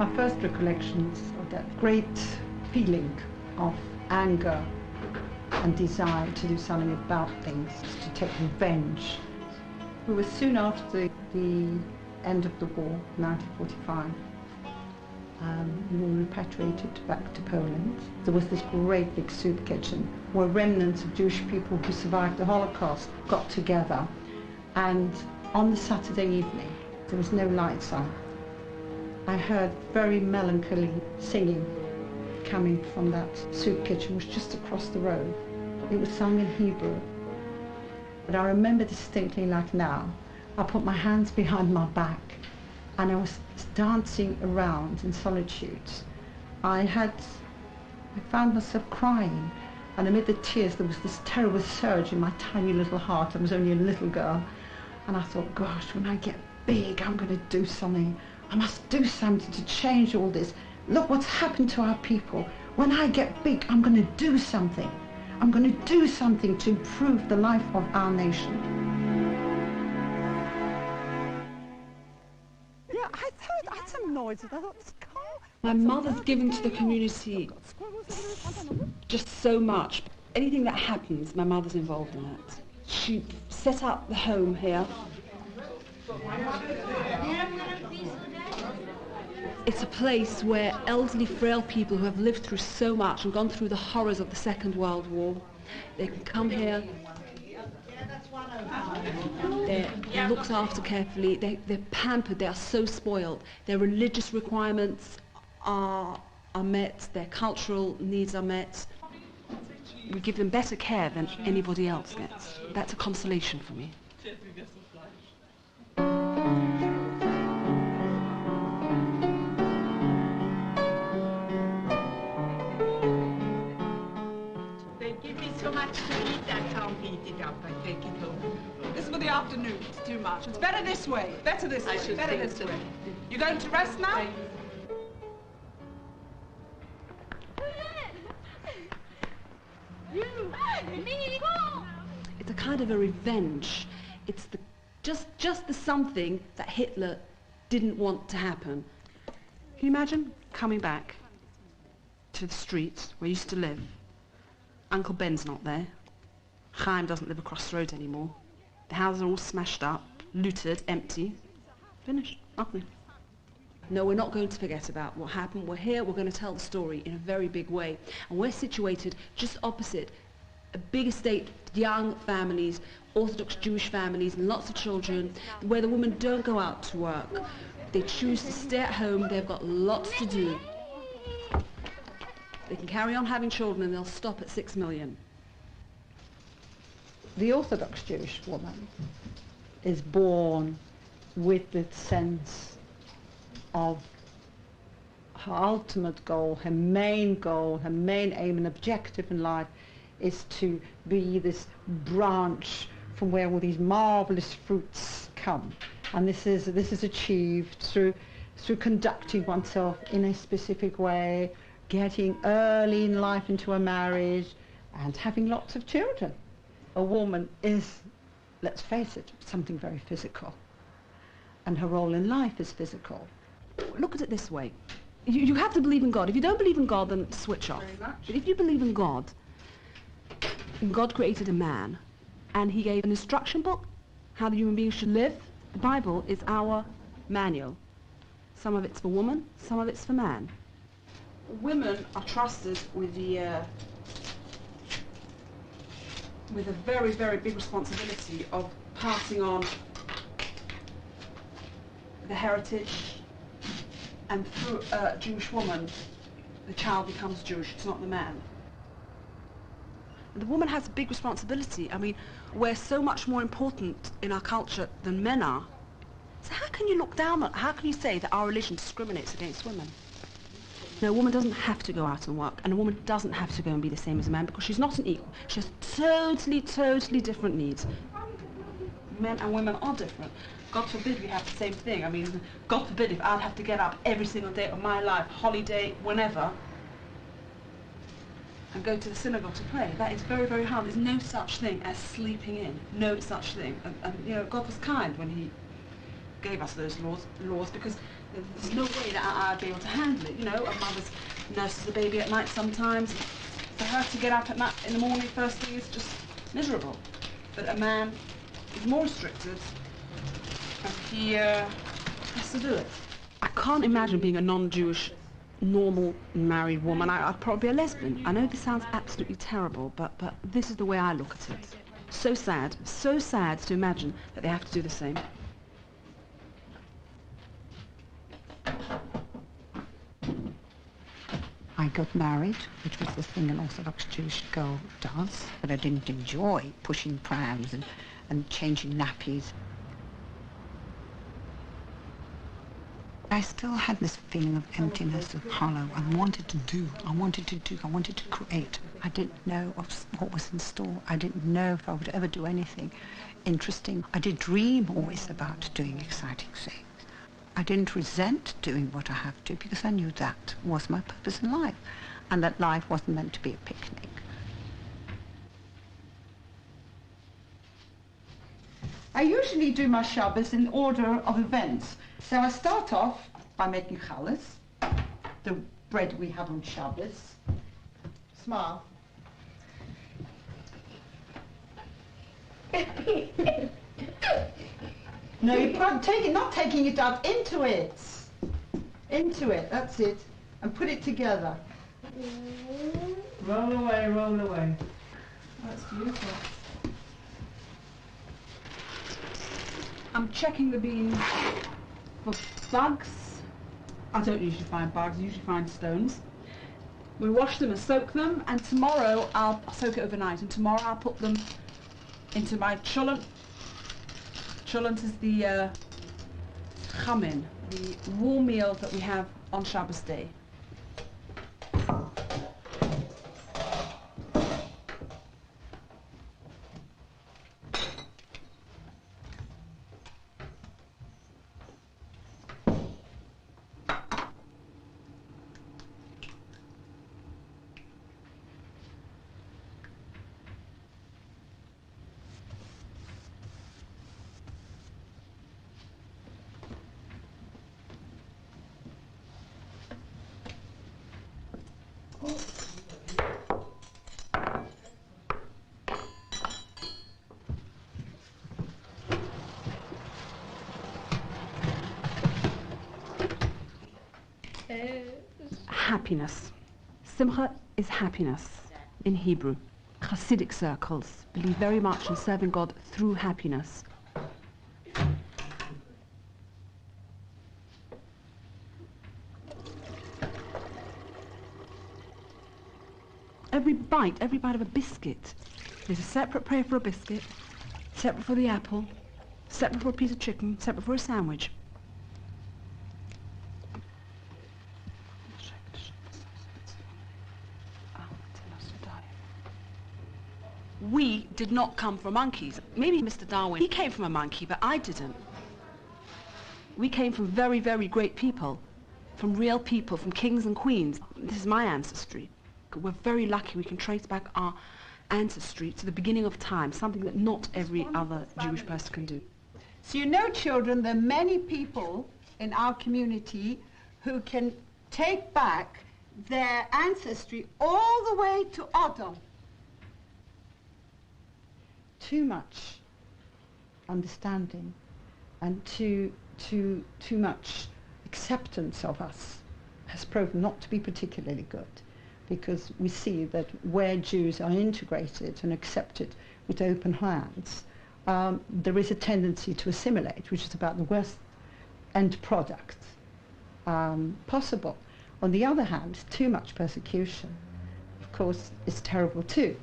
My first recollections of that great feeling of anger and desire to do something about things, to take revenge. We were soon after the end of the war, 1945. We were repatriated back to Poland. There was this great big soup kitchen where remnants of Jewish people who survived the Holocaust got together, and on the Saturday evening there was no lights on. I heard very melancholy singing coming from that soup kitchen, which was just across the road. It was sung in Hebrew. But I remember distinctly like now. I put my hands behind my back and I was dancing around in solitude. I found myself crying, and amid the tears there was this terrible surge in my tiny little heart. I was only a little girl, and I thought, gosh, when I get big I'm going to do something. I must do something to change all this. Look what's happened to our people. When I get big I'm going to do something. I'm going to do something to improve the life of our nation. Yeah, I had some noise. I thought, my mother's given to the community just so much. Anything that happens, my mother's involved in it. She set up the home here. It's a place where elderly, frail people who have lived through so much and gone through the horrors of the Second World War, they can come here. They're looked after carefully, they're pampered, they are so spoiled. Their religious requirements are met, their cultural needs are met. We give them better care than anybody else gets. That's a consolation for me. They give me so much to eat, I can't eat it up. I take it home. this is for the afternoon. It's too much. It's better this way. Better this way. Better this way. You going to rest now? It's a kind of a revenge. It's just the something that Hitler didn't want to happen. Can you imagine coming back to the street where you used to live? Uncle Ben's not there. Chaim doesn't live across the road anymore. The houses are all smashed up, looted, empty. Finished. Nothing. No, we're not going to forget about what happened. We're here, we're going to tell the story in a very big way. And we're situated just opposite a big estate, young families, Orthodox Jewish families, and lots of children, where the women don't go out to work. They choose to stay at home. They've got lots to do. They can carry on having children and they'll stop at 6 million. The Orthodox Jewish woman is born with the sense of her ultimate goal, her main aim and objective in life is to be this branch from where all these marvelous fruits come. And this is achieved through conducting oneself in a specific way, getting early in life into a marriage and having lots of children. A woman is, let's face it, something very physical. And her role in life is physical. Look at it this way. You have to believe in God. If you don't believe in God, then switch off. But if you believe in God created a man, and he gave an instruction book, how the human being should live. The Bible is our manual. Some of it's for woman, some of it's for man. Women are trusted with a very, very big responsibility of passing on the heritage, and through a Jewish woman, the child becomes Jewish, it's not the man. And the woman has a big responsibility. I mean, we're so much more important in our culture than men are. So how can you look down on, how can you say that our religion discriminates against women? No, a woman doesn't have to go out and work, and a woman doesn't have to go and be the same as a man, because she's not an equal. She has totally, totally different needs. Men and women are different. God forbid we have the same thing. I mean, God forbid if I'd have to get up every single day of my life, holiday, whenever, and go to the synagogue to pray. That is very, very hard. There's no such thing as sleeping in. No such thing. And you know, God was kind when he gave us those laws because there's no way that I'd be able to handle it. You know, a mother's nurses the baby at night sometimes. For her to get up at night in the morning first thing is just miserable. But a man is more restricted, and he has to do it. I can't imagine being a non-Jewish, normal married woman. I'd probably be a lesbian. I know this sounds absolutely terrible, but this is the way I look at it. So sad to imagine that they have to do the same. I got married, which was the thing an Orthodox Jewish girl does, but I didn't enjoy pushing prams and changing nappies. I still had this feeling of emptiness, of hollow. I wanted to create. I didn't know what was in store. I didn't know if I would ever do anything interesting. I did dream always about doing exciting things. I didn't resent doing what I have to because I knew that was my purpose in life and that life wasn't meant to be a picnic. I usually do my shabbos in order of events. So I start off by making challah, the bread we have on Shabbos. Smile. No, you're not taking it out, into it. Into it, that's it. And put it together. Roll away, roll away. That's beautiful. I'm checking the bean for bugs. I don't usually find bugs, I usually find stones. We wash them and soak them, and tomorrow I'll soak it overnight, and tomorrow I'll put them into my cholent. Cholent is the chamin, the warm meal that we have on Shabbos day. Happiness. Simcha is happiness in Hebrew. Hasidic circles believe very much in serving God through happiness. Every bite of a biscuit, there's a separate prayer for a biscuit, separate for the apple, separate for a piece of chicken, separate for a sandwich. We did not come from monkeys. Maybe Mr. Darwin, he came from a monkey, but I didn't. We came from very, very great people, from real people, from kings and queens. This is my ancestry. We're very lucky we can trace back our ancestry to the beginning of time, something that not every other Jewish person can do. So you know, children, there are many people in our community who can take back their ancestry all the way to Adam. Too much understanding and too much acceptance of us has proven not to be particularly good, because we see that where Jews are integrated and accepted with open hands, there is a tendency to assimilate, which is about the worst end product possible. On the other hand, too much persecution, of course, is terrible too.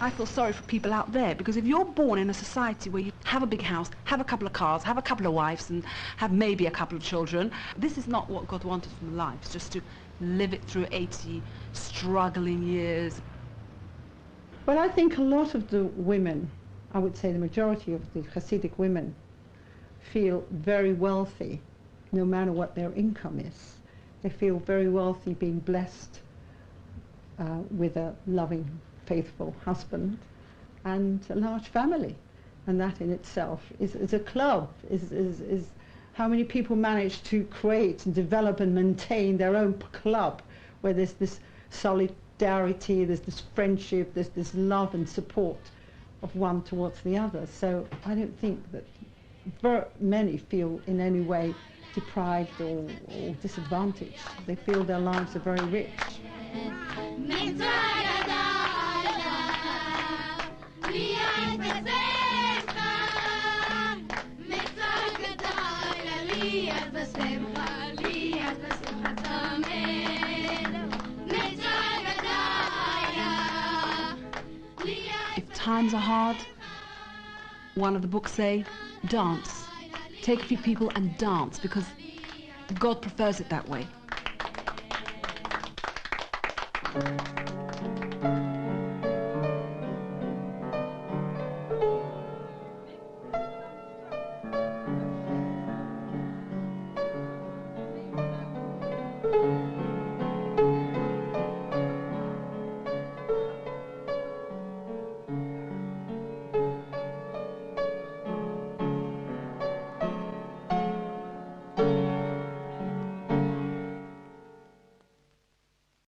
I feel sorry for people out there, because if you're born in a society where you have a big house, have a couple of cars, have a couple of wives, and have maybe a couple of children, this is not what God wanted from life. It's just to live it through 80 struggling years. Well, I think a lot of the women, I would say the majority of the Hasidic women, feel very wealthy, no matter what their income is. They feel very wealthy, being blessed with a loving, faithful husband and a large family. And that in itself is a club, is how many people manage to create and develop and maintain their own club, where there's this solidarity, there's this friendship, there's this love and support of one towards the other. So I don't think that many feel in any way deprived or disadvantaged. They feel their lives are very rich. If times are hard, one of the books say, dance. Take a few people and dance, because God prefers it that way.